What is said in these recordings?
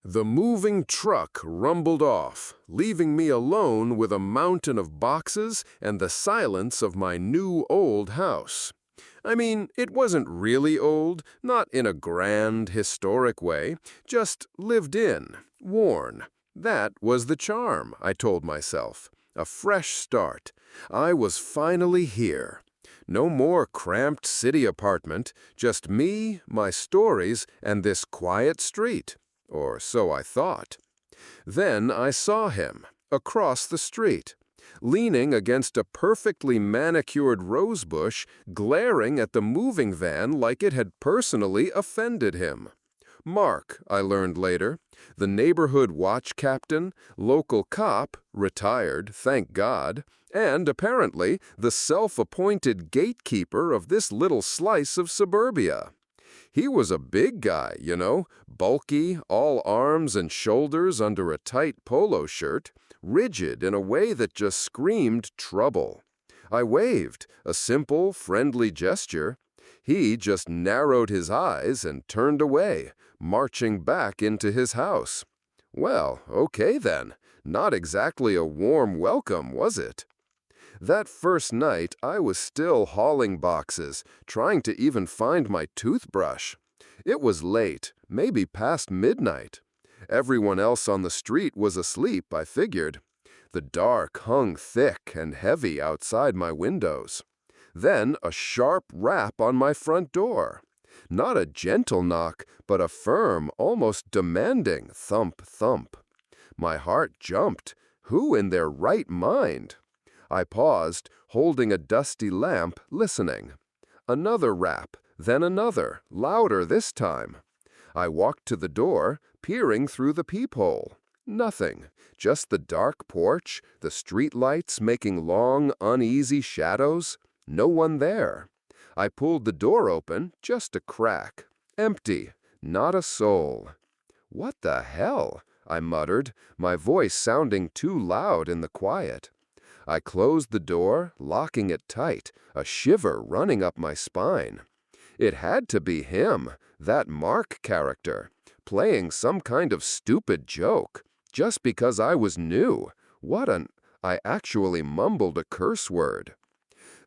The moving truck rumbled off, leaving me alone with a mountain of boxes and the silence of my new old house. I mean, it wasn't really old, not in a grand, historic way, just lived in, worn. That was the charm, I told myself. A fresh start. I was finally here. No more cramped city apartment, just me, my stories, and this quiet street. Or so I thought. Then I saw him, across the street, leaning against a perfectly manicured rosebush, glaring at the moving van like it had personally offended him. Mark, I learned later, the neighborhood watch captain, local cop, retired, thank God, and apparently the self-appointed gatekeeper of this little slice of suburbia. He was a big guy, bulky, all arms and shoulders under a tight polo shirt, rigid in a way that just screamed trouble. I waved, a simple, friendly gesture. He just narrowed his eyes and turned away, marching back into his house. Well, okay then. Not exactly a warm welcome, was it? That first night, I was still hauling boxes, trying to even find my toothbrush. It was late, maybe past midnight. Everyone else on the street was asleep, I figured. The dark hung thick and heavy outside my windows. Then a sharp rap on my front door. Not a gentle knock, but a firm, almost demanding thump, thump. My heart jumped. Who in their right mind? I paused, holding a dusty lamp, listening. Another rap, then another, louder this time. I walked to the door, peering through the peephole. Nothing, just the dark porch, the street lights making long, uneasy shadows. No one there. I pulled the door open, just a crack. Empty, not a soul. What the hell? I muttered, my voice sounding too loud in the quiet. I closed the door, locking it tight, a shiver running up my spine. It had to be him, that Mark character, playing some kind of stupid joke, just because I was new. I actually mumbled a curse word.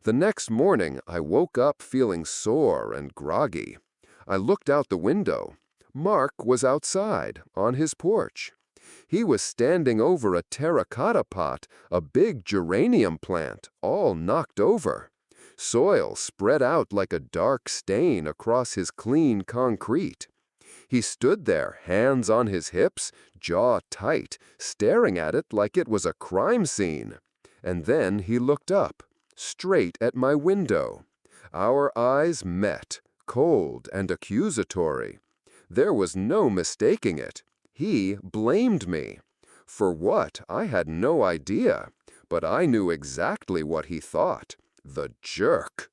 The next morning, I woke up feeling sore and groggy. I looked out the window. Mark was outside, on his porch. He was standing over a terracotta pot, a big geranium plant, all knocked over. Soil spread out like a dark stain across his clean concrete. He stood there, hands on his hips, jaw tight, staring at it like it was a crime scene. And then he looked up, straight at my window. Our eyes met, cold and accusatory. There was no mistaking it. He blamed me. For what, I had no idea, but I knew exactly what he thought. The jerk.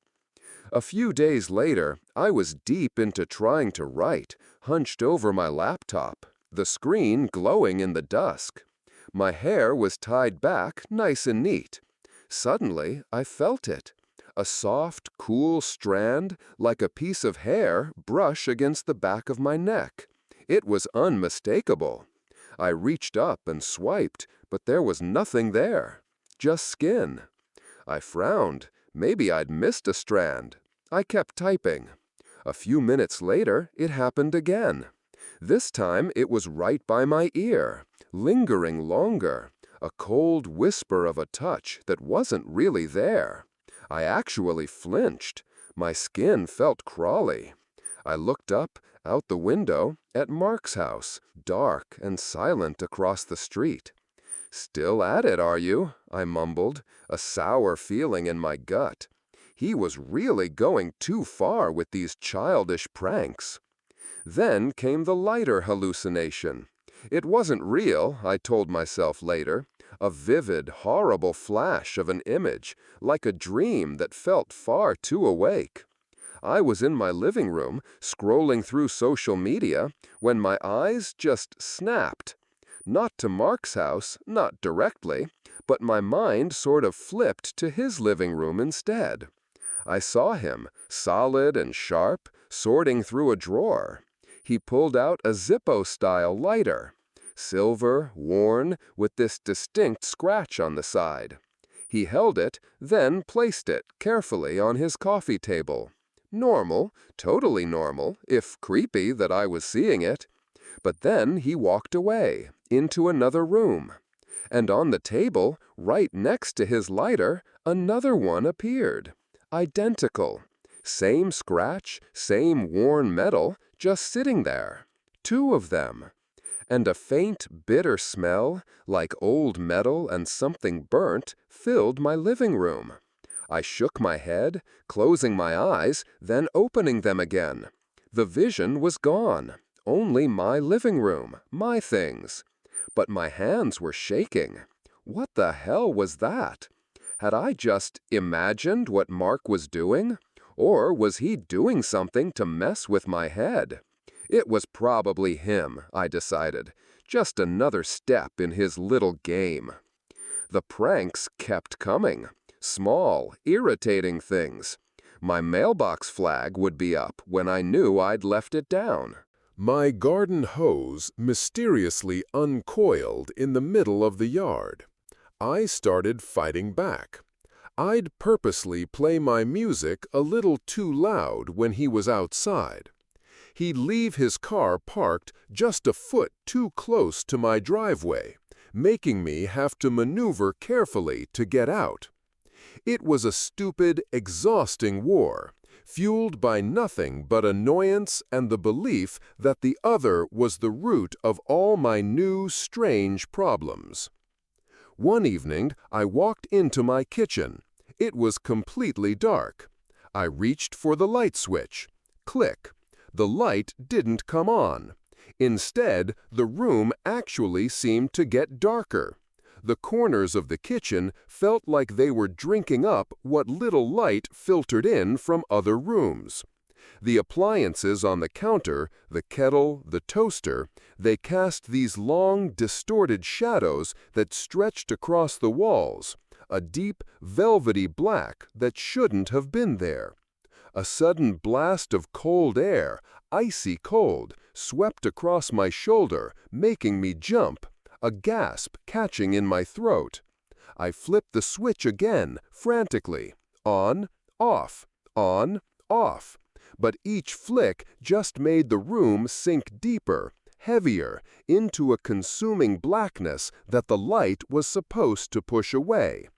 A few days later, I was deep into trying to write, hunched over my laptop, the screen glowing in the dusk. My hair was tied back nice and neat. Suddenly, I felt it. A soft, cool strand, like a piece of hair, brush against the back of my neck. It was unmistakable. I reached up and swiped, but there was nothing there. Just skin. I frowned. Maybe I'd missed a strand. I kept typing. A few minutes later, it happened again. This time, it was right by my ear, lingering longer. A cold whisper of a touch that wasn't really there. I actually flinched. My skin felt crawly. I looked up, out the window, at Mark's house, dark and silent across the street. "Still at it, are you?" I mumbled, a sour feeling in my gut. He was really going too far with these childish pranks. Then came the lighter hallucination. It wasn't real, I told myself later. A vivid, horrible flash of an image, like a dream that felt far too awake. I was in my living room, scrolling through social media, when my eyes just snapped. Not to Mark's house, not directly, but my mind sort of flipped to his living room instead. I saw him, solid and sharp, sorting through a drawer. He pulled out a Zippo-style lighter, silver, worn, with this distinct scratch on the side. He held it, then placed it carefully on his coffee table. Normal, totally normal, if creepy that I was seeing it. But then he walked away, into another room. And on the table, right next to his lighter, another one appeared. Identical. Same scratch, same worn metal, just sitting there. Two of them. And a faint, bitter smell, like old metal and something burnt, filled my living room. I shook my head, closing my eyes, then opening them again. The vision was gone. Only my living room, my things. But my hands were shaking. What the hell was that? Had I just imagined what Mark was doing? Or was he doing something to mess with my head? It was probably him, I decided. Just another step in his little game. The pranks kept coming. Small, irritating things. My mailbox flag would be up when I knew I'd left it down. My garden hose mysteriously uncoiled in the middle of the yard. I started fighting back. I'd purposely play my music a little too loud when he was outside. He'd leave his car parked just a foot too close to my driveway, making me have to maneuver carefully to get out. It was a stupid, exhausting war, fueled by nothing but annoyance and the belief that the other was the root of all my new, strange problems. One evening, I walked into my kitchen. It was completely dark. I reached for the light switch. Click. The light didn't come on. Instead, the room actually seemed to get darker. The corners of the kitchen felt like they were drinking up what little light filtered in from other rooms. The appliances on the counter, the kettle, the toaster, they cast these long, distorted shadows that stretched across the walls, a deep, velvety black that shouldn't have been there. A sudden blast of cold air, icy cold, swept across my shoulder, making me jump, a gasp catching in my throat. I flipped the switch again, frantically. On, off, but each flick just made the room sink deeper, heavier, into a consuming blackness that the light was supposed to push away.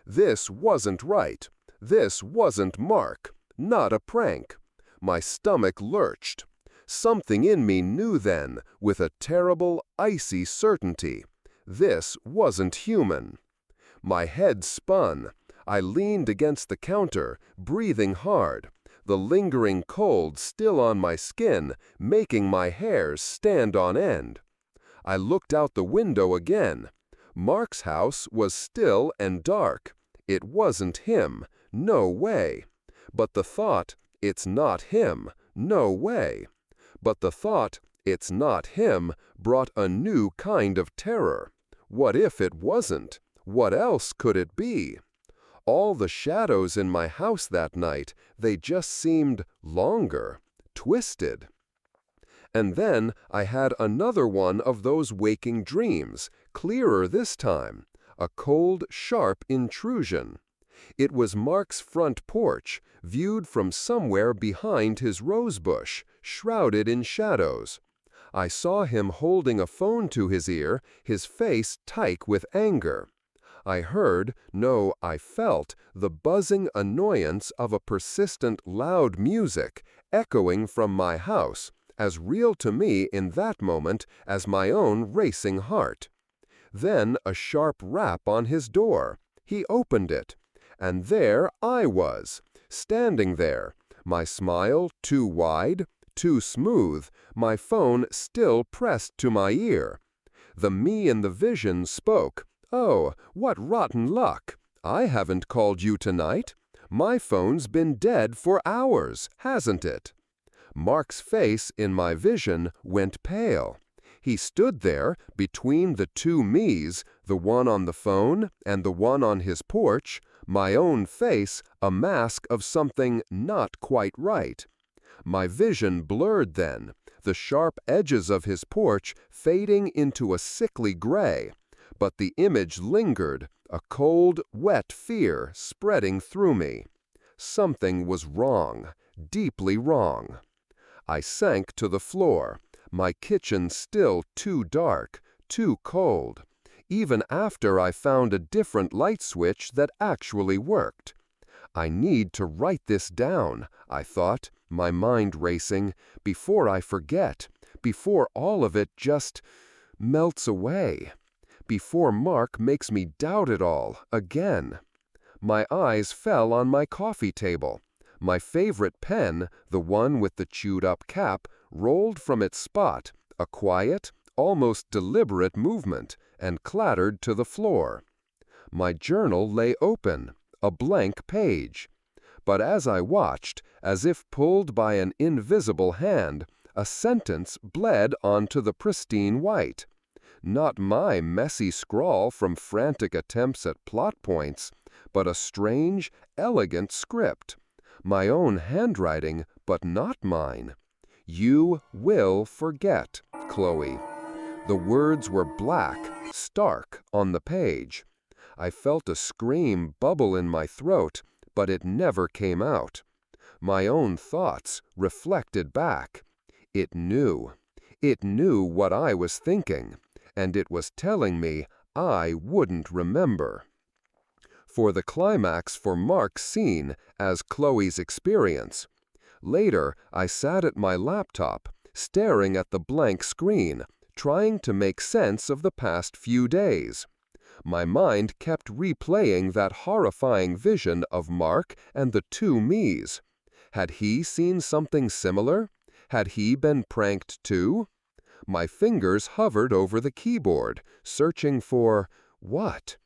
This wasn't right. This wasn't Mark. Not a prank. My stomach lurched. Something in me knew then, with a terrible, icy certainty. This wasn't human. My head spun. I leaned against the counter, breathing hard, the lingering cold still on my skin, making my hairs stand on end. I looked out the window again. Mark's house was still and dark. It wasn't him. No way. But the thought, it's not him. No way. But the thought, it's not him, brought a new kind of terror. What if it wasn't? What else could it be? All the shadows in my house that night, they just seemed longer, twisted. And then I had another one of those waking dreams, clearer this time, a cold, sharp intrusion. It was Mark's front porch, viewed from somewhere behind his rosebush, shrouded in shadows. I saw him holding a phone to his ear, his face tight with anger. I heard, no, I felt, the buzzing annoyance of a persistent loud music echoing from my house, as real to me in that moment as my own racing heart. Then a sharp rap on his door. He opened it. And there I was, standing there, my smile too wide, too smooth, my phone still pressed to my ear. The me in the vision spoke. "Oh, what rotten luck! I haven't called you tonight. My phone's been dead for hours, hasn't it?" Mark's face in my vision went pale. He stood there, between the two me's, the one on the phone and the one on his porch, my own face a mask of something not quite right. My vision blurred then, the sharp edges of his porch fading into a sickly gray, but the image lingered, a cold, wet fear spreading through me. Something was wrong, deeply wrong. I sank to the floor, my kitchen still too dark, too cold, even after I found a different light switch that actually worked. I need to write this down, I thought, my mind racing, before I forget, before all of it just melts away, before Mark makes me doubt it all again. My eyes fell on my coffee table. My favorite pen, the one with the chewed-up cap, rolled from its spot, a quiet, almost deliberate movement, and clattered to the floor. My journal lay open, a blank page. But as I watched, as if pulled by an invisible hand, a sentence bled onto the pristine white. Not my messy scrawl from frantic attempts at plot points, but a strange, elegant script. My own handwriting, but not mine. You will forget, Chloe. The words were black, stark, on the page. I felt a scream bubble in my throat, but it never came out. My own thoughts reflected back. It knew. It knew what I was thinking, and it was telling me I wouldn't remember. For the climax for Mark's scene as Chloe's experience. Later, I sat at my laptop, staring at the blank screen, trying to make sense of the past few days. My mind kept replaying that horrifying vision of Mark and the two me's. Had he seen something similar? Had he been pranked too? My fingers hovered over the keyboard, searching for what?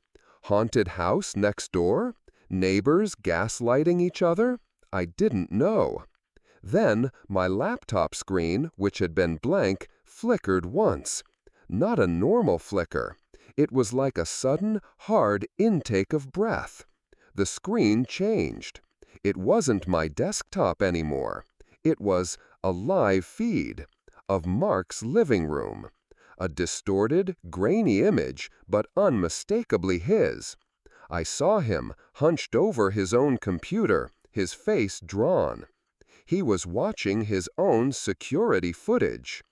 Haunted house next door? Neighbors gaslighting each other? I didn't know. Then my laptop screen, which had been blank, flickered once. Not a normal flicker. It was like a sudden, hard intake of breath. The screen changed. It wasn't my desktop anymore. It was a live feed of Mark's living room. A distorted, grainy image, but unmistakably his. I saw him, hunched over his own computer, his face drawn. He was watching his own security footage.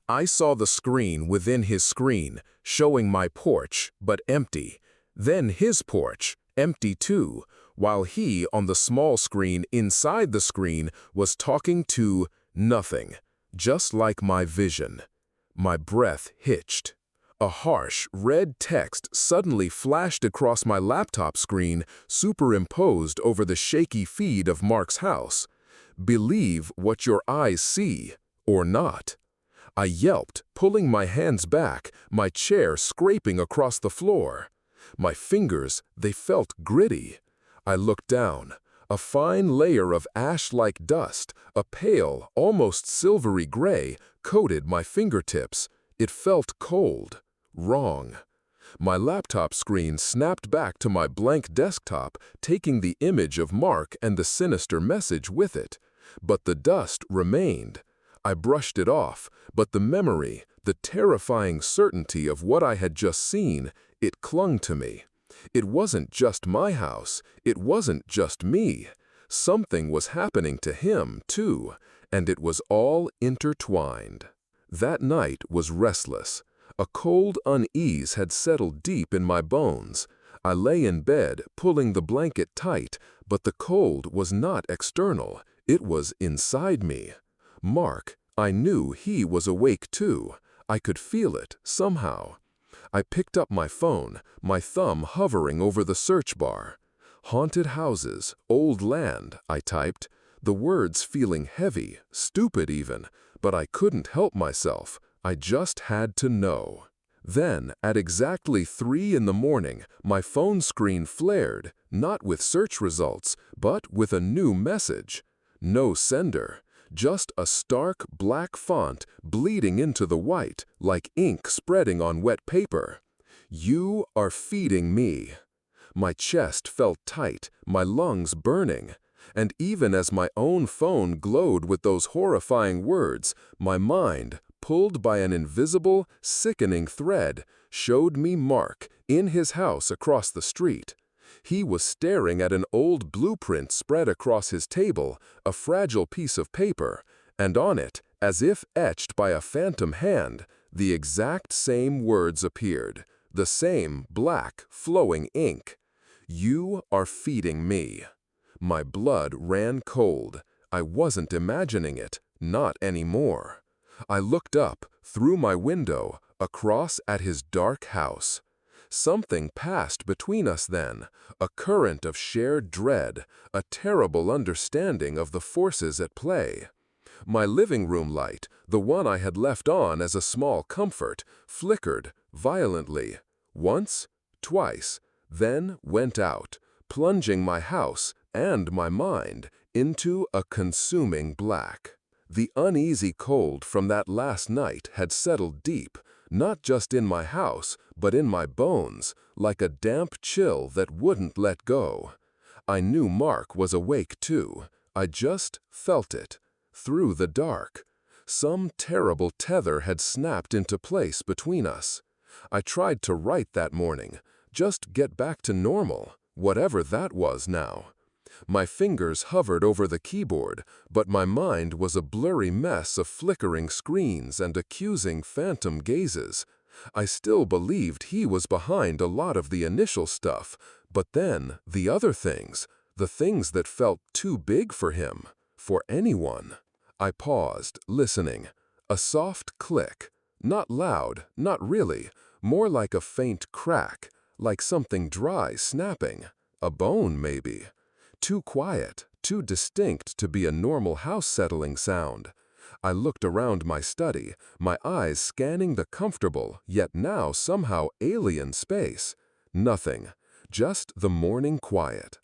I saw the screen within his screen, showing my porch, but empty. Then his porch, empty too, while he, on the small screen inside the screen, was talking to nothing, just like my vision. My breath hitched. A harsh, red text suddenly flashed across my laptop screen, superimposed over the shaky feed of Mark's house. Believe what your eyes see, or not. I yelped, pulling my hands back, my chair scraping across the floor. My fingers, they felt gritty. I looked down. A fine layer of ash-like dust, a pale, almost silvery gray, coated my fingertips. It felt cold, wrong. My laptop screen snapped back to my blank desktop, taking the image of Mark and the sinister message with it. But the dust remained. I brushed it off, but the memory, the terrifying certainty of what I had just seen, it clung to me. It wasn't just my house, it wasn't just me. Something was happening to him, too, and it was all intertwined. That night was restless. A cold unease had settled deep in my bones. I lay in bed, pulling the blanket tight, but the cold was not external, it was inside me. Mark, I knew he was awake too. I could feel it, somehow. I picked up my phone, my thumb hovering over the search bar. Haunted houses, old land, I typed, the words feeling heavy, stupid even, but I couldn't help myself. I just had to know. Then, at exactly 3 in the morning, my phone screen flared, not with search results, but with a new message. No sender. Just a stark black font bleeding into the white, like ink spreading on wet paper. You are feeding me. My chest felt tight, my lungs burning. And even as my own phone glowed with those horrifying words, my mind, pulled by an invisible, sickening thread, showed me Mark in his house across the street. He was staring at an old blueprint spread across his table, a fragile piece of paper, and on it, as if etched by a phantom hand, the exact same words appeared, the same black, flowing ink. "You are feeding me." My blood ran cold. I wasn't imagining it, not anymore. I looked up, through my window, across at his dark house. Something passed between us then, a current of shared dread, a terrible understanding of the forces at play. My living room light, the one I had left on as a small comfort, flickered violently, once, twice, then went out, plunging my house and my mind into a consuming black. The uneasy cold from that last night had settled deep, not just in my house, but in my bones, like a damp chill that wouldn't let go. I knew Mark was awake too. I just felt it. Through the dark. Some terrible tether had snapped into place between us. I tried to write that morning, just get back to normal, whatever that was now. My fingers hovered over the keyboard, but my mind was a blurry mess of flickering screens and accusing phantom gazes. I still believed he was behind a lot of the initial stuff, but then the other things, the things that felt too big for him, for anyone. I paused, listening. A soft click. Not loud, not really, more like a faint crack, like something dry snapping. A bone, maybe. Too quiet, too distinct to be a normal house-settling sound. I looked around my study, my eyes scanning the comfortable, yet now somehow alien space. Nothing. Just the morning quiet.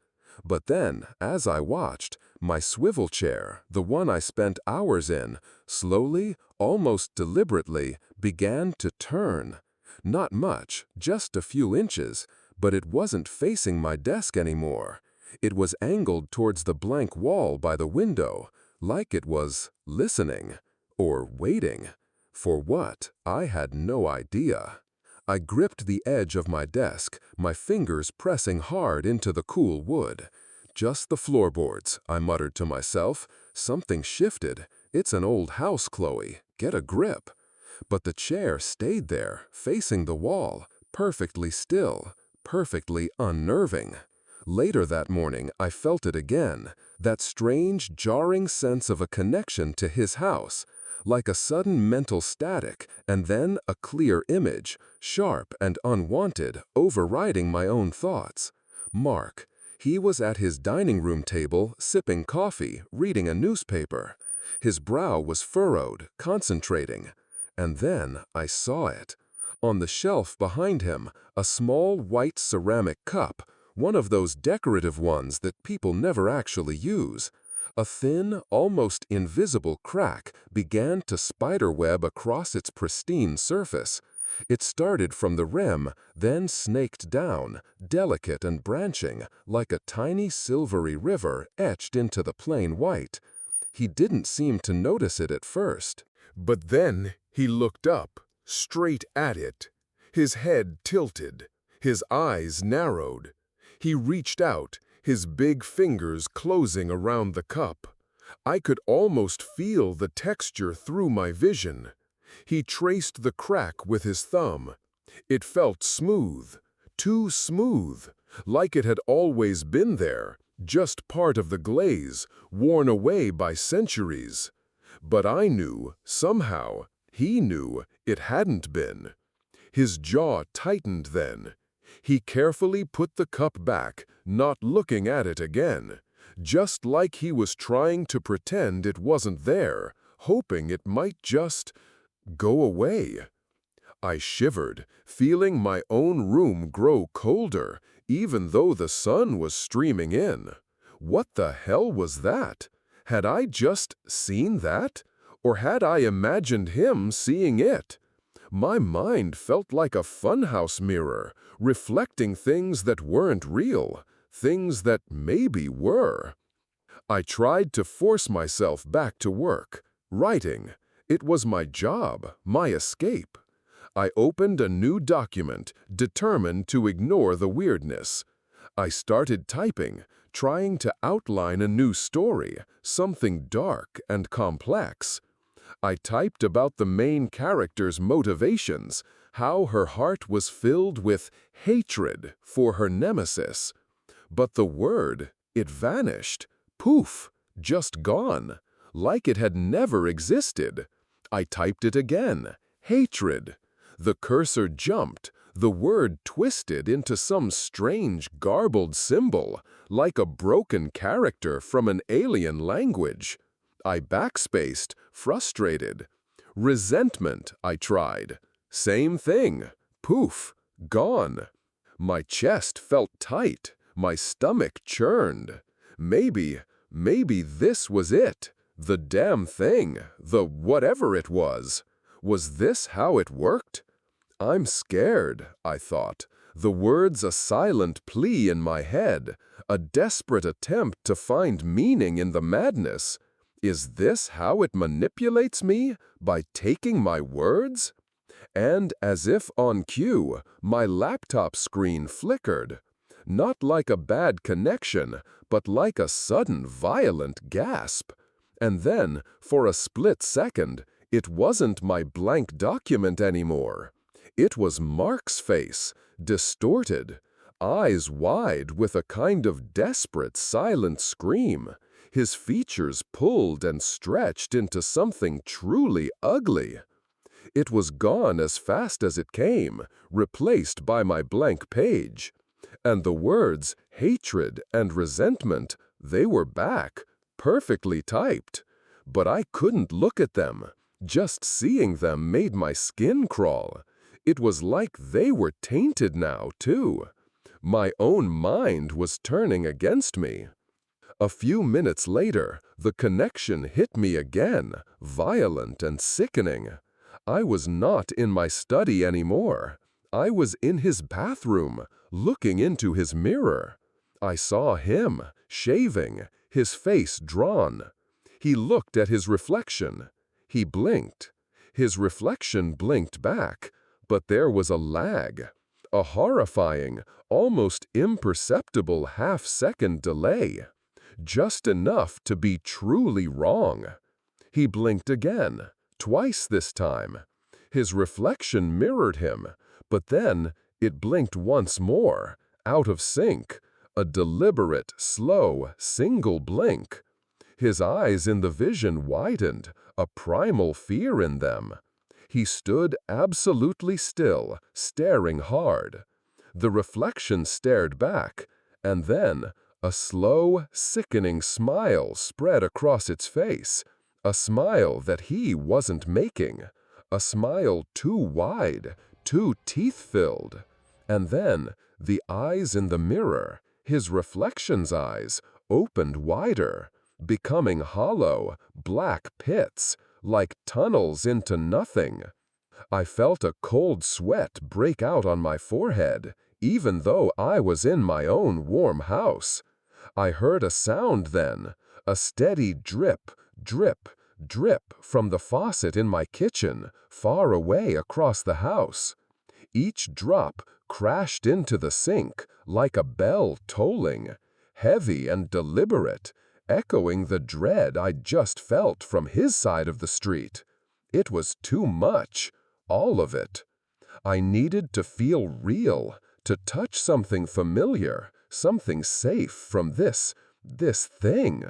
But then, as I watched, my swivel chair, the one I spent hours in, slowly, almost deliberately, began to turn. Not much, just a few inches, but it wasn't facing my desk anymore. It was angled towards the blank wall by the window, like it was listening, or waiting. For what? I had no idea. I gripped the edge of my desk, my fingers pressing hard into the cool wood. Just the floorboards, I muttered to myself. Something shifted. It's an old house, Chloe. Get a grip. But the chair stayed there, facing the wall, perfectly still, perfectly unnerving. Later that morning, I felt it again, that strange, jarring sense of a connection to his house, like a sudden mental static, and then a clear image, sharp and unwanted, overriding my own thoughts. Mark. He was at his dining room table, sipping coffee, reading a newspaper. His brow was furrowed, concentrating. And then I saw it. On the shelf behind him, a small white ceramic cup, one of those decorative ones that people never actually use. A thin, almost invisible crack began to spiderweb across its pristine surface. It started from the rim, then snaked down, delicate and branching, like a tiny silvery river etched into the plain white. He didn't seem to notice it at first. But then he looked up, straight at it. His head tilted, his eyes narrowed. He reached out, his big fingers closing around the cup. I could almost feel the texture through my vision. He traced the crack with his thumb. It felt smooth, too smooth, like it had always been there, just part of the glaze, worn away by centuries. But I knew, somehow, he knew it hadn't been. His jaw tightened then. He carefully put the cup back, not looking at it again, just like he was trying to pretend it wasn't there, hoping it might just go away. I shivered, feeling my own room grow colder, even though the sun was streaming in. What the hell was that? Had I just seen that? Or had I imagined him seeing it? My mind felt like a funhouse mirror, reflecting things that weren't real, things that maybe were. I tried to force myself back to work. Writing. It was my job, my escape. I opened a new document, determined to ignore the weirdness. I started typing, trying to outline a new story, something dark and complex. I typed about the main character's motivations, how her heart was filled with hatred for her nemesis. But the word, it vanished. Poof, just gone, like it had never existed. I typed it again, hatred. The cursor jumped, the word twisted into some strange, garbled symbol, like a broken character from an alien language. I backspaced, frustrated. Resentment, I tried. Same thing. Poof, gone. My chest felt tight, my stomach churned. Maybe this was it. The damn thing, the whatever it was. Was this how it worked? I'm scared, I thought. The words a silent plea in my head, a desperate attempt to find meaning in the madness. Is this how it manipulates me, by taking my words? And as if on cue, my laptop screen flickered. Not like a bad connection, but like a sudden violent gasp. And then, for a split second, it wasn't my blank document anymore. It was Mark's face, distorted, eyes wide with a kind of desperate, silent scream, his features pulled and stretched into something truly ugly. It was gone as fast as it came, replaced by my blank page. And the words, hatred and resentment, they were back, perfectly typed. But I couldn't look at them. Just seeing them made my skin crawl. It was like they were tainted now, too. My own mind was turning against me. A few minutes later, the connection hit me again, violent and sickening. I was not in my study anymore. I was in his bathroom, looking into his mirror. I saw him, shaving, his face drawn. He looked at his reflection. He blinked. His reflection blinked back, but there was a lag, a horrifying, almost imperceptible half-second delay, just enough to be truly wrong. He blinked again, twice this time. His reflection mirrored him, but then it blinked once more, out of sync, a deliberate, slow, single blink. His eyes in the vision widened, a primal fear in them. He stood absolutely still, staring hard. The reflection stared back, and then a slow, sickening smile spread across its face, a smile that he wasn't making, a smile too wide, too teeth-filled. And then the eyes in the mirror, his reflection's eyes, opened wider, becoming hollow, black pits, like tunnels into nothing. I felt a cold sweat break out on my forehead, even though I was in my own warm house. I heard a sound then, a steady drip, drip, drip from the faucet in my kitchen, far away across the house. Each drop crashed into the sink like a bell tolling, heavy and deliberate, echoing the dread I'd just felt from his side of the street. It was too much, all of it. I needed to feel real, to touch something familiar, something safe from this thing.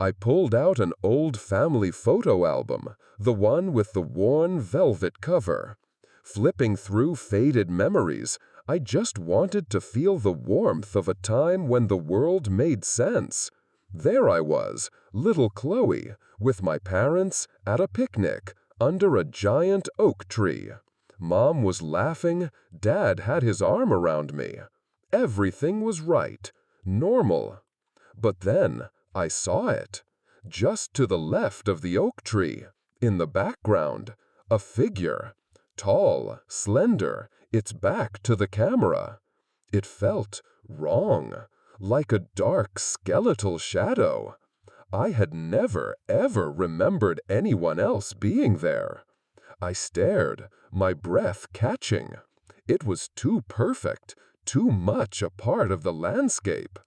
I pulled out an old family photo album, the one with the worn velvet cover. Flipping through faded memories, I just wanted to feel the warmth of a time when the world made sense. There I was, little Chloe, with my parents at a picnic under a giant oak tree. Mom was laughing, Dad had his arm around me. Everything was right, normal. But then I saw it. Just to the left of the oak tree, in the background, a figure. Tall, slender, its back to the camera. It felt wrong, like a dark skeletal shadow. I had never, ever remembered anyone else being there. I stared, my breath catching. It was too perfect, too much a part of the landscape.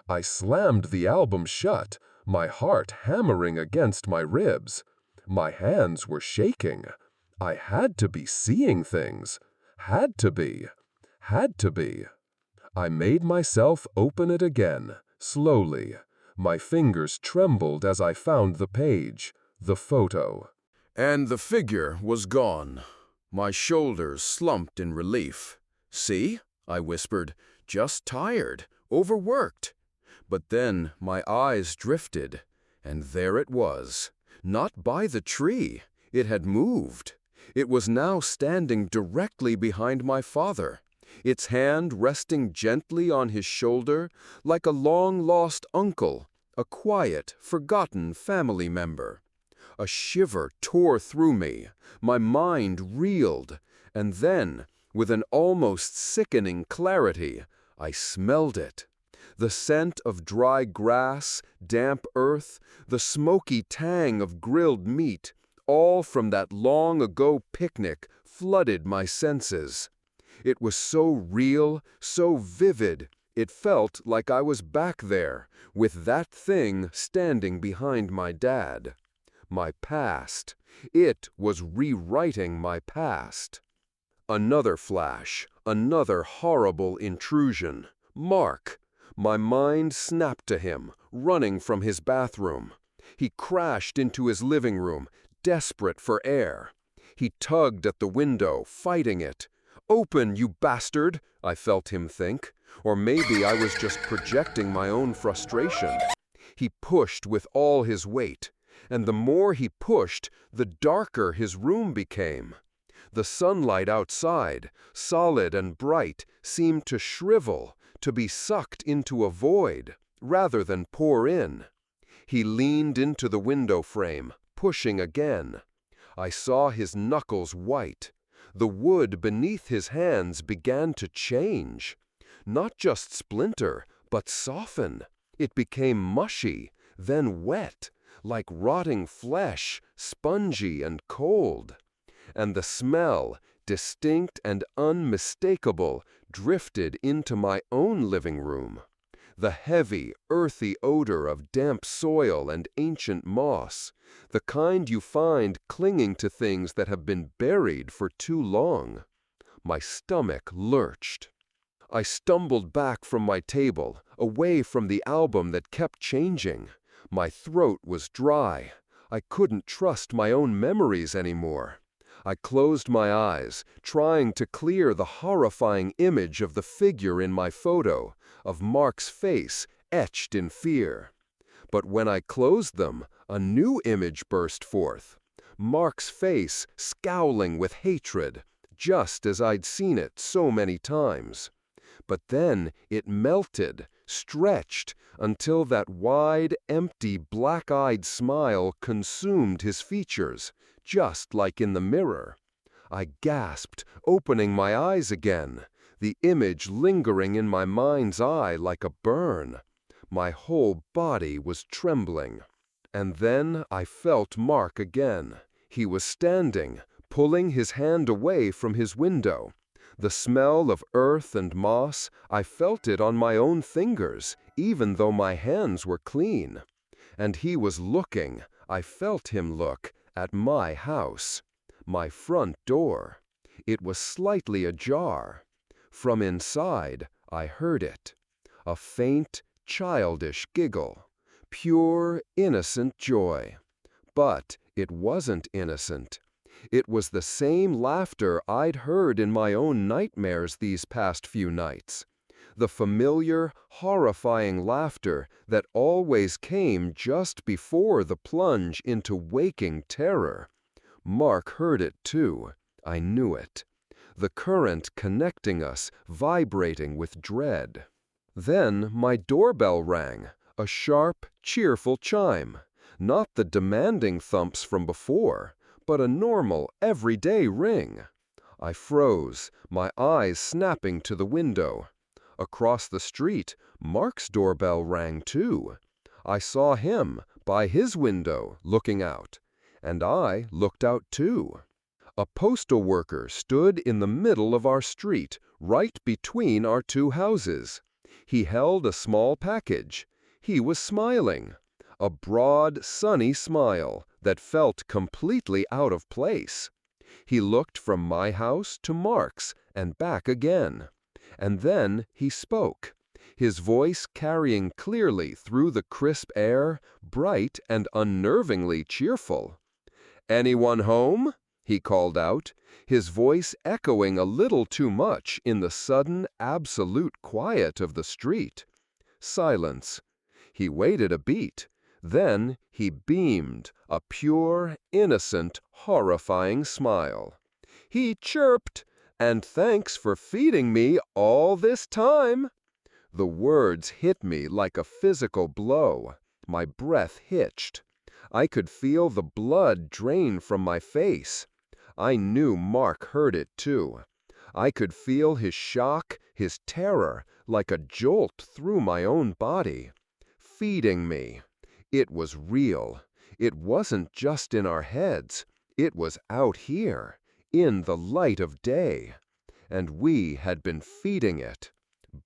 I slammed the album shut, my heart hammering against my ribs. My hands were shaking. I had to be seeing things. Had to be. Had to be. I made myself open it again, slowly. My fingers trembled as I found the page, the photo. And the figure was gone. My shoulders slumped in relief. "See?" I whispered. "Just tired, overworked." But then my eyes drifted, and there it was. Not by the tree. It had moved. It was now standing directly behind my father, its hand resting gently on his shoulder like a long-lost uncle, a quiet, forgotten family member. A shiver tore through me, my mind reeled, and then, with an almost sickening clarity, I smelled it. The scent of dry grass, damp earth, the smoky tang of grilled meat, all from that long-ago picnic flooded my senses. It was so real, so vivid, it felt like I was back there, with that thing standing behind my dad. My past. It was rewriting my past. Another flash, another horrible intrusion. Mark! My mind snapped to him, running from his bathroom. He crashed into his living room, desperate for air. He tugged at the window, fighting it. "Open, you bastard!" I felt him think. Or maybe I was just projecting my own frustration. He pushed with all his weight. And the more he pushed, the darker his room became. The sunlight outside, solid and bright, seemed to shrivel, to be sucked into a void, rather than pour in. He leaned into the window frame, pushing again. I saw his knuckles white. The wood beneath his hands began to change. Not just splinter, but soften. It became mushy, then wet, like rotting flesh, spongy and cold. And the smell, distinct and unmistakable, drifted into my own living room. The heavy, earthy odor of damp soil and ancient moss, the kind you find clinging to things that have been buried for too long. My stomach lurched. I stumbled back from my table, away from the album that kept changing. My throat was dry. I couldn't trust my own memories anymore. I closed my eyes, trying to clear the horrifying image of the figure in my photo, of Mark's face etched in fear. But when I closed them, a new image burst forth. Mark's face scowling with hatred, just as I'd seen it so many times. But then it melted, stretched, until that wide, empty, black-eyed smile consumed his features, just like in the mirror. I gasped, opening my eyes again, the image lingering in my mind's eye like a burn. My whole body was trembling. And then I felt Mark again. He was standing, pulling his hand away from his window. The smell of earth and moss, I felt it on my own fingers, even though my hands were clean. And he was looking, I felt him look, at my house, my front door. It was slightly ajar. From inside, I heard it. A faint, childish giggle. Pure, innocent joy. But it wasn't innocent. It was the same laughter I'd heard in my own nightmares these past few nights. The familiar, horrifying laughter that always came just before the plunge into waking terror. Mark heard it too. I knew it. The current connecting us, vibrating with dread. Then my doorbell rang, a sharp, cheerful chime. Not the demanding thumps from before, but a normal, everyday ring. I froze, my eyes snapping to the window. Across the street, Mark's doorbell rang too. I saw him by his window looking out, and I looked out too. A postal worker stood in the middle of our street, right between our two houses. He held a small package. He was smiling. A broad, sunny smile that felt completely out of place. He looked from my house to Mark's and back again. And then he spoke, his voice carrying clearly through the crisp air, bright and unnervingly cheerful. "Anyone home?" he called out, his voice echoing a little too much in the sudden, absolute quiet of the street. Silence. He waited a beat. Then he beamed, a pure, innocent, horrifying smile. He chirped, "And thanks for feeding me all this time." The words hit me like a physical blow. My breath hitched. I could feel the blood drain from my face. I knew Mark heard it too. I could feel his shock, his terror, like a jolt through my own body. Feeding me. It was real. It wasn't just in our heads. It was out here, in the light of day. And we had been feeding it.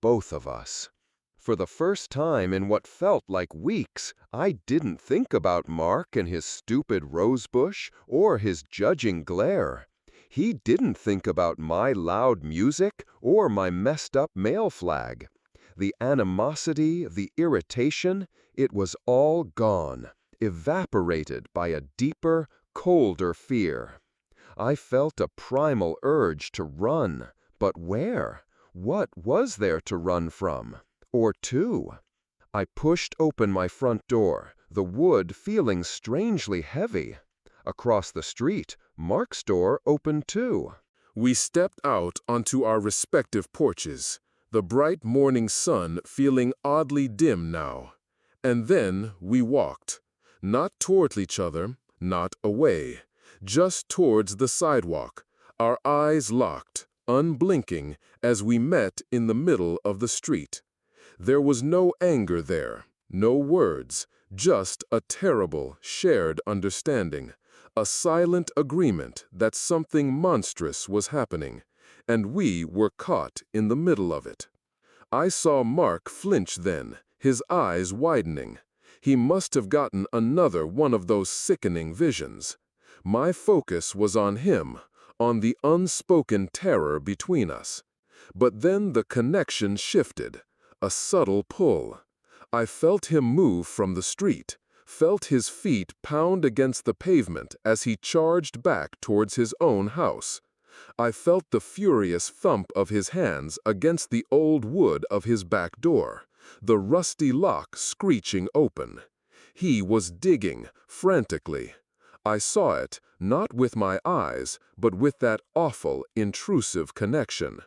Both of us. For the first time in what felt like weeks, I didn't think about Mark and his stupid rosebush or his judging glare. He didn't think about my loud music or my messed up mail flag. The animosity, the irritation, it was all gone, evaporated by a deeper, colder fear. I felt a primal urge to run, but where? What was there to run from? Or to? I pushed open my front door, the wood feeling strangely heavy. Across the street, Mark's door opened too. We stepped out onto our respective porches, the bright morning sun feeling oddly dim now. And then we walked, not toward each other, not away, just towards the sidewalk, our eyes locked, unblinking, as we met in the middle of the street. There was no anger there, no words, just a terrible, shared understanding, a silent agreement that something monstrous was happening, and we were caught in the middle of it. I saw Mark flinch then, his eyes widening. He must have gotten another one of those sickening visions. My focus was on him, on the unspoken terror between us. But then the connection shifted. A subtle pull. I felt him move from the street, felt his feet pound against the pavement as he charged back towards his own house. I felt the furious thump of his hands against the old wood of his back door, the rusty lock screeching open. He was digging, frantically. I saw it, not with my eyes, but with that awful, intrusive connection.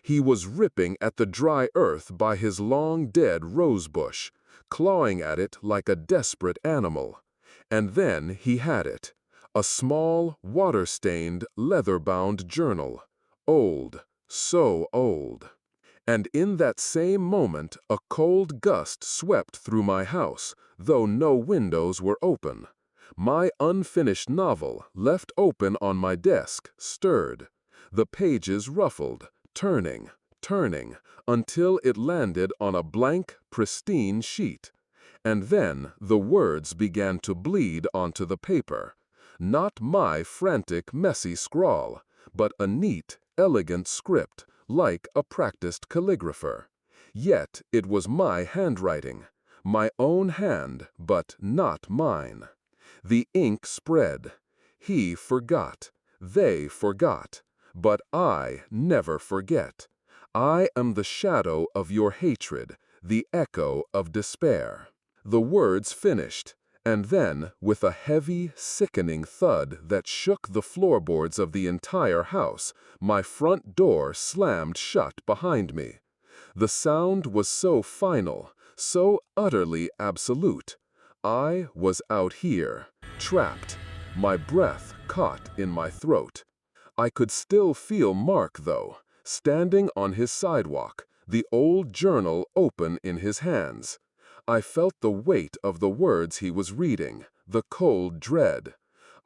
He was ripping at the dry earth by his long-dead rosebush, clawing at it like a desperate animal. And then he had it. A small, water-stained, leather-bound journal. Old, so old. And in that same moment, a cold gust swept through my house, though no windows were open. My unfinished novel, left open on my desk, stirred. The pages ruffled, turning, until it landed on a blank, pristine sheet. And then the words began to bleed onto the paper. Not my frantic, messy scrawl, but a neat, elegant script, like a practiced calligrapher. Yet it was my handwriting, my own hand, but not mine. The ink spread. He forgot. They forgot. But I never forget. I am the shadow of your hatred, the echo of despair. The words finished, and then, with a heavy, sickening thud that shook the floorboards of the entire house, my front door slammed shut behind me. The sound was so final, so utterly absolute. I was out here, trapped, my breath caught in my throat. I could still feel Mark, though, standing on his sidewalk, the old journal open in his hands. I felt the weight of the words he was reading, the cold dread.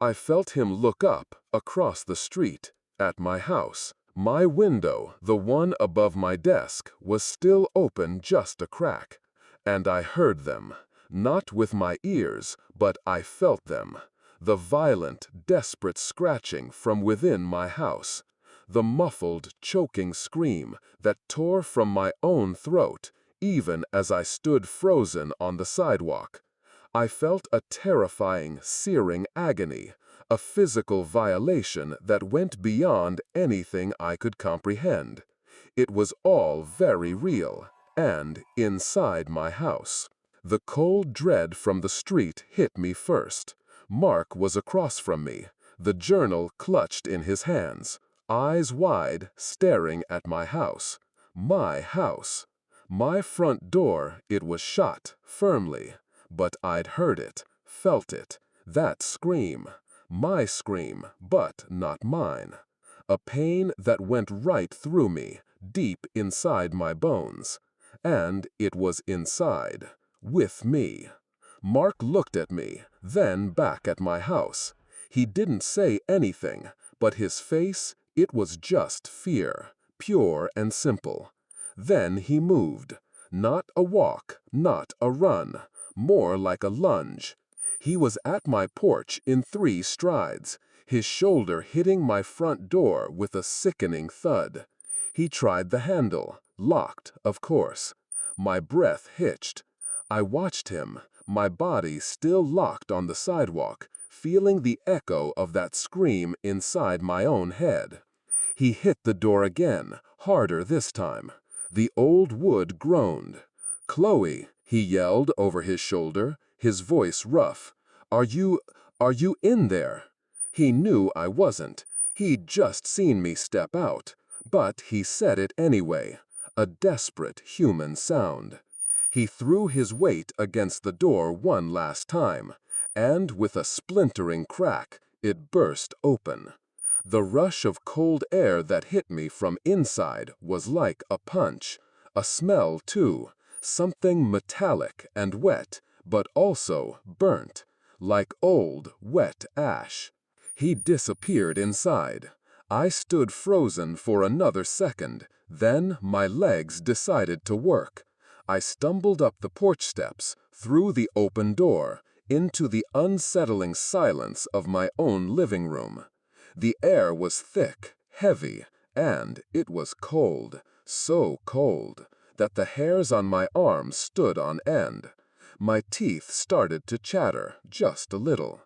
I felt him look up, across the street, at my house. My window, the one above my desk, was still open just a crack. And I heard them, not with my ears, but I felt them. The violent, desperate scratching from within my house. The muffled, choking scream that tore from my own throat, even as I stood frozen on the sidewalk. I felt a terrifying, searing agony, a physical violation that went beyond anything I could comprehend. It was all very real, and inside my house. The cold dread from the street hit me first. Mark was across from me, the journal clutched in his hands, eyes wide, staring at my house. My house. My front door, it was shut, firmly. But I'd heard it, felt it, that scream. My scream, but not mine. A pain that went right through me, deep inside my bones. And it was inside, with me. Mark looked at me, then back at my house. He didn't say anything, but his face, it was just fear, pure and simple. Then he moved. Not a walk, not a run, more like a lunge. He was at my porch in 3 strides, his shoulder hitting my front door with a sickening thud. He tried the handle, locked, of course. My breath hitched. I watched him, my body still locked on the sidewalk, feeling the echo of that scream inside my own head. He hit the door again, harder this time. The old wood groaned. "Chloe," he yelled over his shoulder, his voice rough. Are you in there?" He knew I wasn't. He'd just seen me step out. But he said it anyway. A desperate human sound. He threw his weight against the door one last time, and with a splintering crack, it burst open. The rush of cold air that hit me from inside was like a punch. A smell, too, something metallic and wet, but also burnt, like old, wet ash. He disappeared inside. I stood frozen for another second, then my legs decided to work. I stumbled up the porch steps, through the open door, into the unsettling silence of my own living room. The air was thick, heavy, and it was cold, so cold, that the hairs on my arms stood on end. My teeth started to chatter, just a little.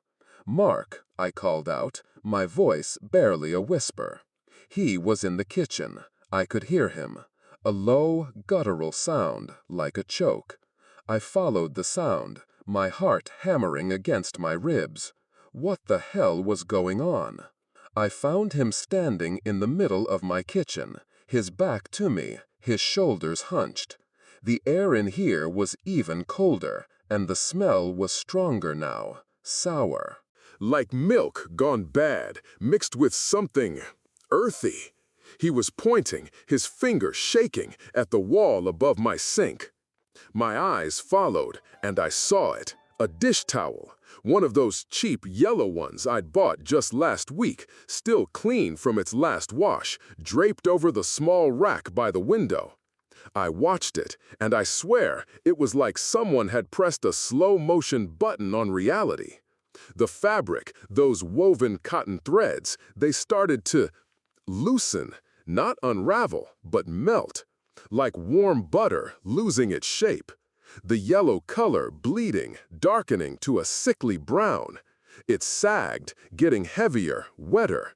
"Mark," I called out, my voice barely a whisper. He was in the kitchen. I could hear him. A low, guttural sound, like a choke. I followed the sound, my heart hammering against my ribs. What the hell was going on? I found him standing in the middle of my kitchen, his back to me, his shoulders hunched. The air in here was even colder, and the smell was stronger now, sour. Like milk gone bad, mixed with something earthy. He was pointing, his finger shaking, at the wall above my sink. My eyes followed, and I saw it. A dish towel. One of those cheap yellow ones I'd bought just last week, still clean from its last wash, draped over the small rack by the window. I watched it, and I swear it was like someone had pressed a slow-motion button on reality. The fabric, those woven cotton threads, they started to loosen, not unravel, but melt, like warm butter losing its shape. The yellow color bleeding, darkening to a sickly brown. It sagged, getting heavier, wetter.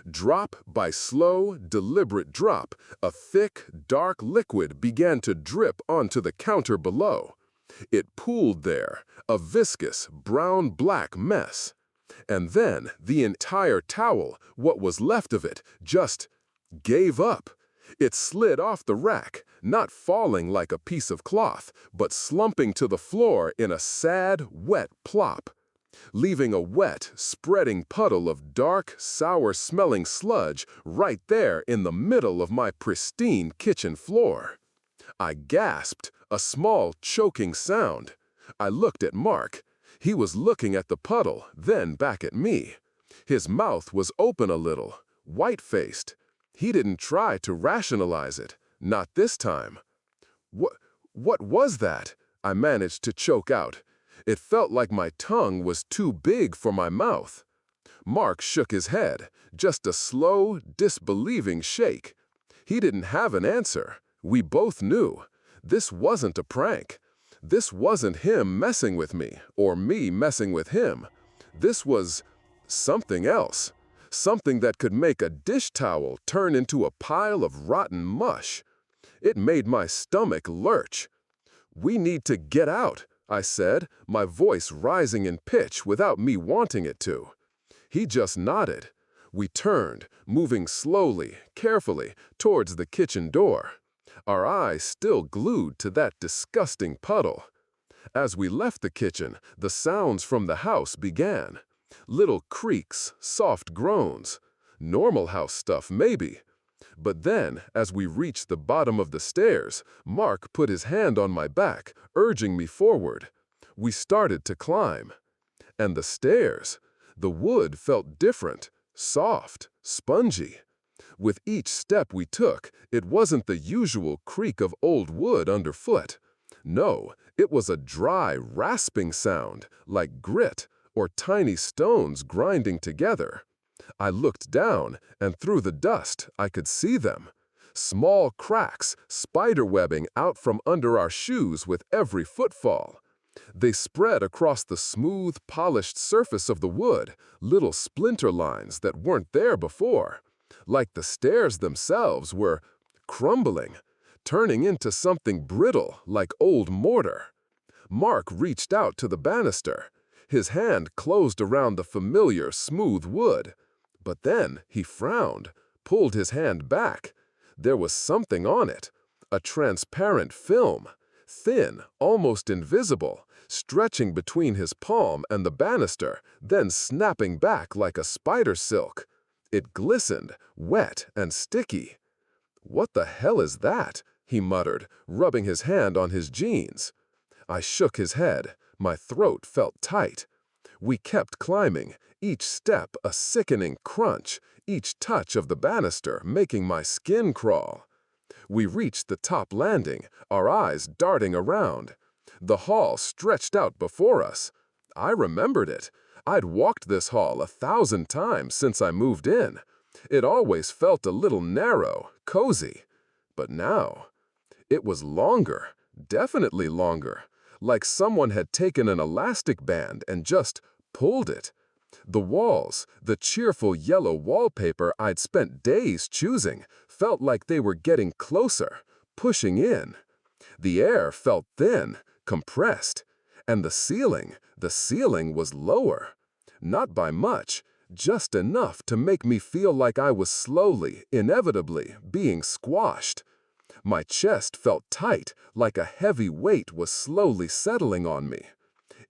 Drop by slow, deliberate drop, a thick, dark liquid began to drip onto the counter below. It pooled there, a viscous, brown-black mess. And then the entire towel, what was left of it, just gave up. It slid off the rack, not falling like a piece of cloth, but slumping to the floor in a sad, wet plop, leaving a wet, spreading puddle of dark, sour-smelling sludge right there in the middle of my pristine kitchen floor. I gasped, a small, choking sound. I looked at Mark. He was looking at the puddle, then back at me. His mouth was open a little, white-faced. He didn't try to rationalize it, not this time. What was that? I managed to choke out. It felt like my tongue was too big for my mouth. Mark shook his head, just a slow, disbelieving shake. He didn't have an answer. We both knew. This wasn't a prank. This wasn't him messing with me, or me messing with him. This was something else. Something that could make a dish towel turn into a pile of rotten mush. It made my stomach lurch. "We need to get out," I said, my voice rising in pitch without me wanting it to. He just nodded. We turned, moving slowly, carefully, towards the kitchen door, our eyes still glued to that disgusting puddle. As we left the kitchen, the sounds from the house began. Little creaks, soft groans. Normal house stuff, maybe. But then, as we reached the bottom of the stairs, Mark put his hand on my back, urging me forward. We started to climb. And the stairs, the wood felt different, soft, spongy. With each step we took, it wasn't the usual creak of old wood underfoot. No, it was a dry, rasping sound, like grit or tiny stones grinding together. I looked down, and through the dust, I could see them. Small cracks, spiderwebbing out from under our shoes with every footfall. They spread across the smooth, polished surface of the wood, little splinter lines that weren't there before. Like the stairs themselves were crumbling, turning into something brittle like old mortar. Mark reached out to the banister. His hand closed around the familiar, smooth wood. But then he frowned, pulled his hand back. There was something on it, a transparent film, thin, almost invisible, stretching between his palm and the banister, then snapping back like a spider silk. It glistened, wet and sticky. "What the hell is that?" he muttered, rubbing his hand on his jeans. I shook his head. My throat felt tight. We kept climbing, each step a sickening crunch, each touch of the banister making my skin crawl. We reached the top landing, our eyes darting around. The hall stretched out before us. I remembered it. I'd walked this hall 1,000 times since I moved in. It always felt a little narrow, cozy. But now, it was longer, definitely longer, like someone had taken an elastic band and just pulled it. The walls, the cheerful yellow wallpaper I'd spent days choosing, felt like they were getting closer, pushing in. The air felt thin, compressed, and the ceiling was lower. Not by much, just enough to make me feel like I was slowly, inevitably, being squashed. My chest felt tight, like a heavy weight was slowly settling on me.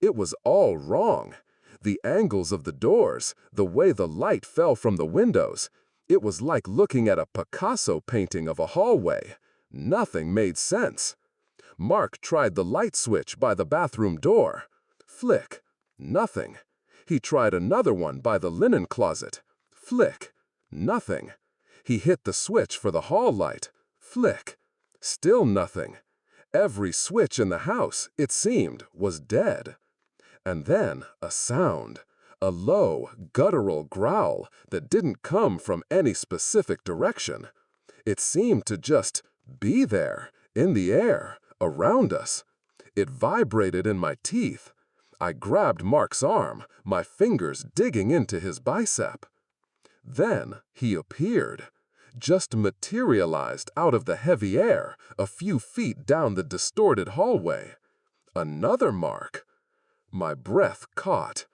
It was all wrong. The angles of the doors, the way the light fell from the windows. It was like looking at a Picasso painting of a hallway. Nothing made sense. Mark tried the light switch by the bathroom door. Flick. Nothing. He tried another one by the linen closet. Flick. Nothing. He hit the switch for the hall light. Flick. Still nothing. Every switch in the house, it seemed, was dead. And then a sound, a low, guttural growl that didn't come from any specific direction. It seemed to just be there, in the air, around us. It vibrated in my teeth. I grabbed Mark's arm, my fingers digging into his bicep. Then he appeared, just materialized out of the heavy air, a few feet down the distorted hallway. Another Mark. My breath caught.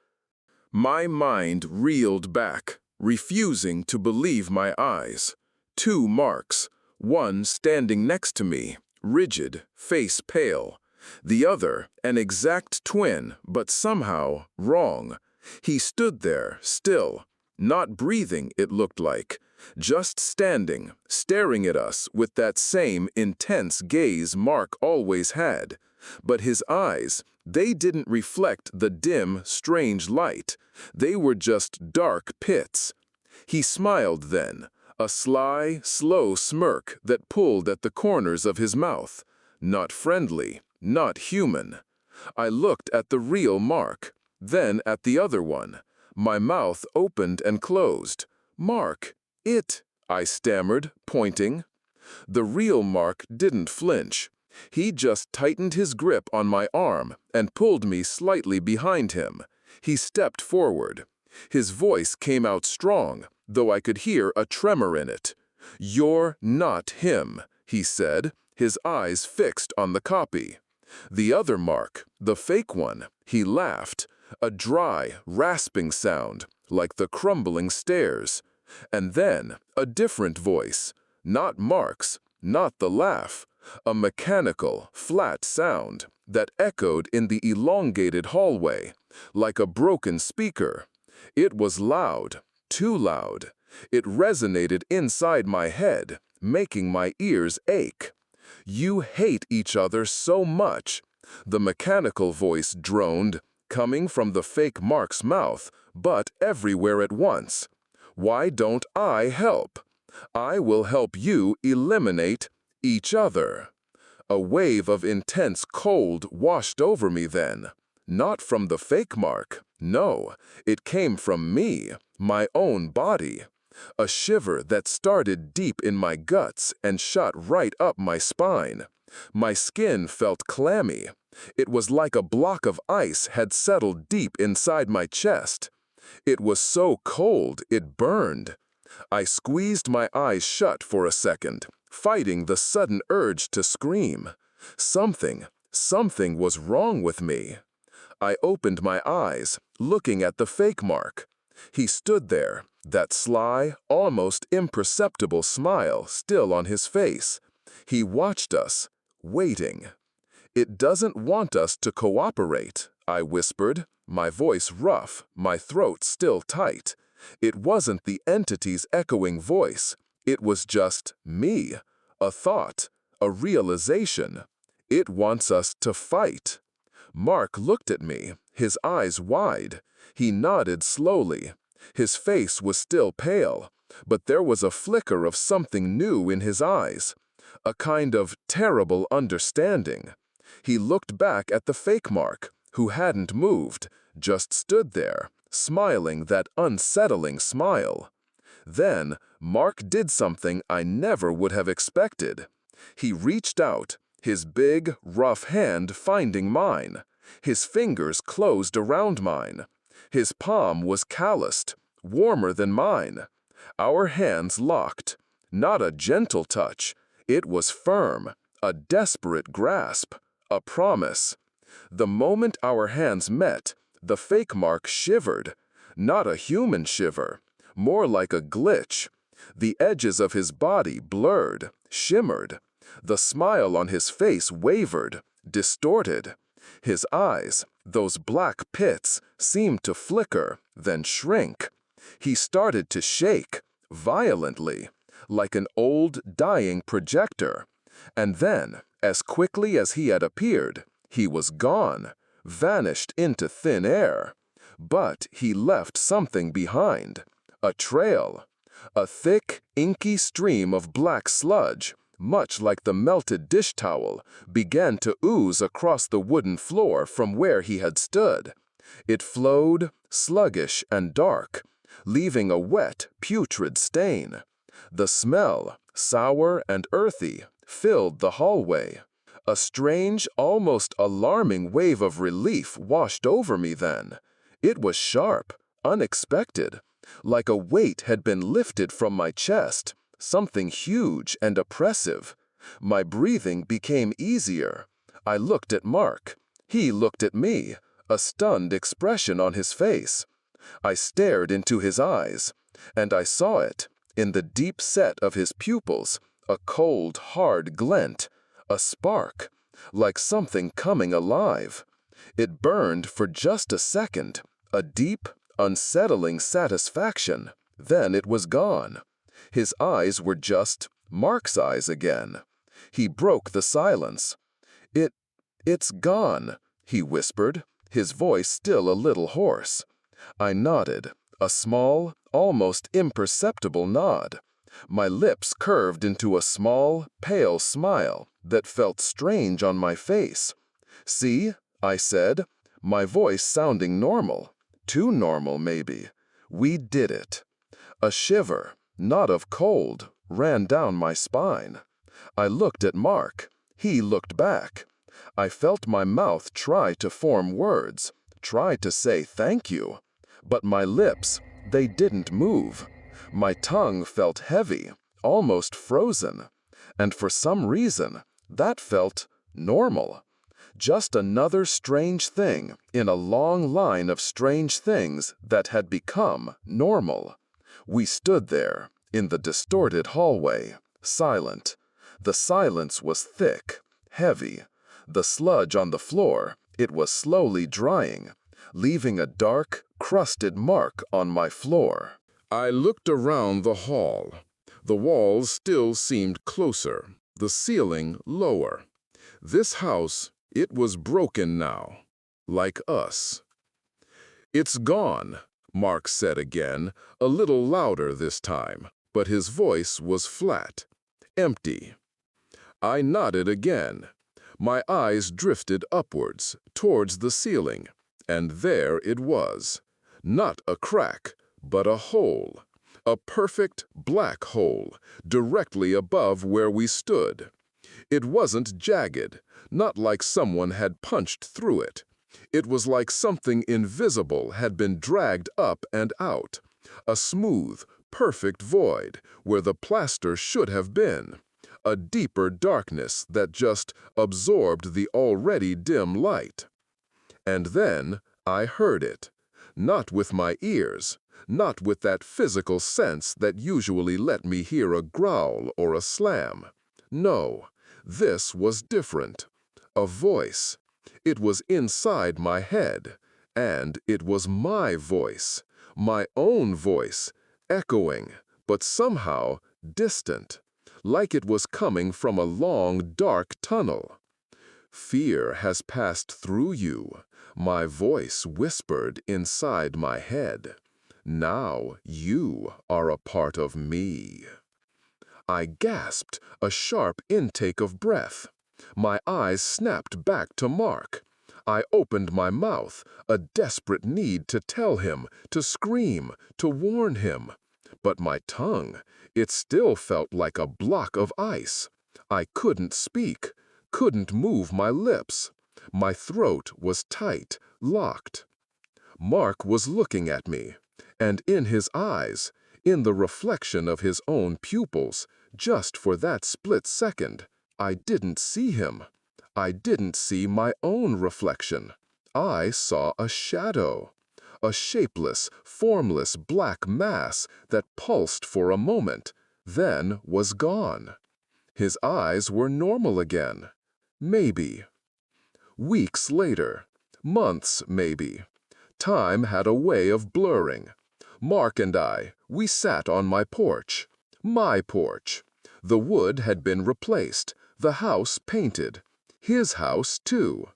My mind reeled back, refusing to believe my eyes. 2 Marks, one standing next to me, rigid, face pale. The other, an exact twin, but somehow wrong. He stood there, still, not breathing, it looked like, just standing, staring at us with that same intense gaze Mark always had. But his eyes, they didn't reflect the dim, strange light. They were just dark pits. He smiled then, a sly, slow smirk that pulled at the corners of his mouth. Not friendly, not human. I looked at the real Mark, then at the other one. My mouth opened and closed. "Mark, I stammered, pointing. The real Mark didn't flinch. He just tightened his grip on my arm and pulled me slightly behind him. He stepped forward. His voice came out strong, though I could hear a tremor in it. "You're not him," he said, his eyes fixed on the copy. The other Mark, the fake one, he laughed, a dry, rasping sound, like the crumbling stairs. And then a different voice, not Mark's, not the laugh, a mechanical, flat sound that echoed in the elongated hallway, like a broken speaker. It was loud, too loud. It resonated inside my head, making my ears ache. "You hate each other so much," the mechanical voice droned, coming from the fake Mark's mouth, but everywhere at once. "Why don't I help? I will help you eliminate each other." A wave of intense cold washed over me then. Not from the fake Mark, no, it came from me, my own body. A shiver that started deep in my guts and shot right up my spine. My skin felt clammy. It was like a block of ice had settled deep inside my chest. It was so cold it burned. I squeezed my eyes shut for a second, fighting the sudden urge to scream. Something was wrong with me. I opened my eyes, looking at the fake Mark. He stood there, that sly, almost imperceptible smile still on his face. He watched us, waiting. "It doesn't want us to cooperate," I whispered, my voice rough, my throat still tight. It wasn't the entity's echoing voice. It was just me, a thought, a realization. It wants us to fight. Mark looked at me, his eyes wide. He nodded slowly. His face was still pale, but there was a flicker of something new in his eyes, a kind of terrible understanding. He looked back at the fake Mark, who hadn't moved, just stood there, smiling that unsettling smile. Then Mark did something I never would have expected. He reached out, his big, rough hand finding mine. His fingers closed around mine. His palm was calloused, warmer than mine. Our hands locked. Not a gentle touch. It was firm, a desperate grasp, a promise. The moment our hands met, the fake Mark shivered. Not a human shiver, more like a glitch. The edges of his body blurred, shimmered. The smile on his face wavered, distorted. His eyes, those black pits, seemed to flicker, then shrink. He started to shake, violently, like an old, dying projector. And then, as quickly as he had appeared, he was gone, vanished into thin air. But he left something behind, a trail, a thick, inky stream of black sludge, much like the melted dish towel, began to ooze across the wooden floor from where he had stood. It flowed, sluggish and dark, leaving a wet, putrid stain. The smell, sour and earthy, filled the hallway. A strange, almost alarming wave of relief washed over me then. It was sharp, unexpected, like a weight had been lifted from my chest, something huge and oppressive. My breathing became easier. I looked at Mark. He looked at me, a stunned expression on his face. I stared into his eyes, and I saw it, in the deep set of his pupils, a cold, hard glint, a spark, like something coming alive. It burned for just a second, a deep, unsettling satisfaction. Then it was gone. His eyes were just Mark's eyes again. He broke the silence. It's gone," he whispered, his voice still a little hoarse. I nodded, a small, almost imperceptible nod. My lips curved into a small, pale smile that felt strange on my face. "See," I said, my voice sounding normal. Too normal, maybe. "We did it." A shiver, not of cold, ran down my spine. I looked at Mark. He looked back. I felt my mouth try to form words, try to say thank you. But my lips, they didn't move. My tongue felt heavy, almost frozen. And for some reason, that felt normal. Just another strange thing in a long line of strange things that had become normal. We stood there, in the distorted hallway, silent. The silence was thick, heavy. The sludge on the floor, it was slowly drying, leaving a dark, crusted mark on my floor. I looked around the hall. The walls still seemed closer, the ceiling lower. This house, it was broken now, like us. "It's gone," Mark said again, a little louder this time, but his voice was flat, empty. I nodded again. My eyes drifted upwards, towards the ceiling, and there it was. Not a crack, but a hole. A perfect black hole, directly above where we stood. It wasn't jagged, not like someone had punched through it. It was like something invisible had been dragged up and out. A smooth, perfect void, where the plaster should have been. A deeper darkness that just absorbed the already dim light. And then I heard it. Not with my ears, not with that physical sense that usually let me hear a growl or a slam. No, this was different. A voice. It was inside my head, and it was my voice, my own voice, echoing, but somehow distant. Like it was coming from a long, dark tunnel. "Fear has passed through you," my voice whispered inside my head. "Now you are a part of me." I gasped, a sharp intake of breath. My eyes snapped back to Mark. I opened my mouth, a desperate need to tell him, to scream, to warn him. But my tongue, it still felt like a block of ice. I couldn't speak, couldn't move my lips. My throat was tight, locked. Mark was looking at me, and in his eyes, in the reflection of his own pupils, just for that split second, I didn't see him. I didn't see my own reflection. I saw a shadow. A shapeless, formless black mass that pulsed for a moment, then was gone. His eyes were normal again. Maybe. Weeks later. Months, maybe. Time had a way of blurring. Mark and I, we sat on my porch. My porch. The wood had been replaced, the house painted. His house, too.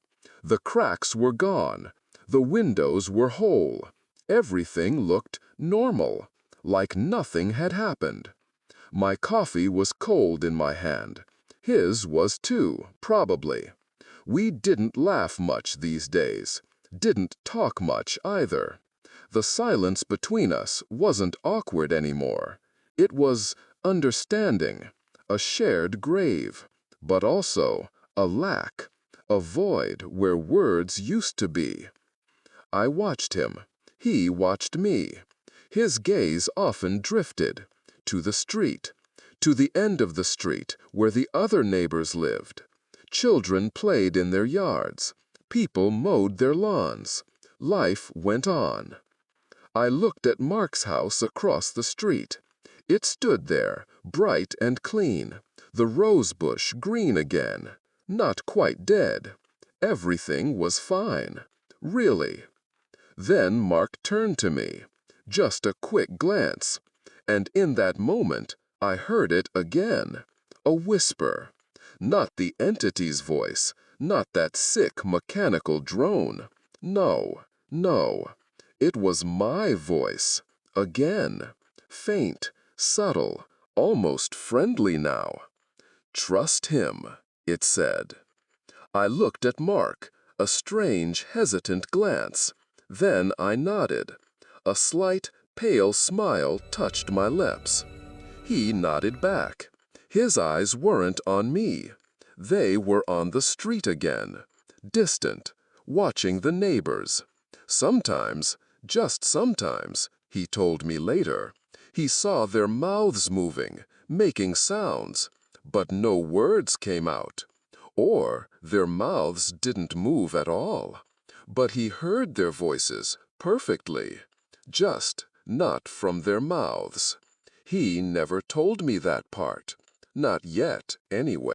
The cracks were gone. The windows were whole. Everything looked normal, like nothing had happened. My coffee was cold in my hand. His was too, probably. We didn't laugh much these days. Didn't talk much either. The silence between us wasn't awkward anymore. It was understanding, a shared grave, but also a lack, a void where words used to be. I watched him. He watched me. His gaze often drifted to the street, to the end of the street where the other neighbors lived. Children played in their yards. People mowed their lawns. Life went on. I looked at Mark's house across the street. It stood there, bright and clean, the rose bush green again, not quite dead. Everything was fine, really. Then Mark turned to me, just a quick glance, and in that moment, I heard it again, a whisper. Not the entity's voice, not that sick mechanical drone. No, no. It was my voice. Again. Faint, subtle, almost friendly now. "Trust him," it said. I looked at Mark, a strange, hesitant glance. Then I nodded. A slight, pale smile touched my lips. He nodded back. His eyes weren't on me. They were on the street again, distant, watching the neighbors. Sometimes, just sometimes, he told me later, he saw their mouths moving, making sounds, but no words came out. Or their mouths didn't move at all. But he heard their voices perfectly, just not from their mouths. He never told me that part. Not yet, anyway.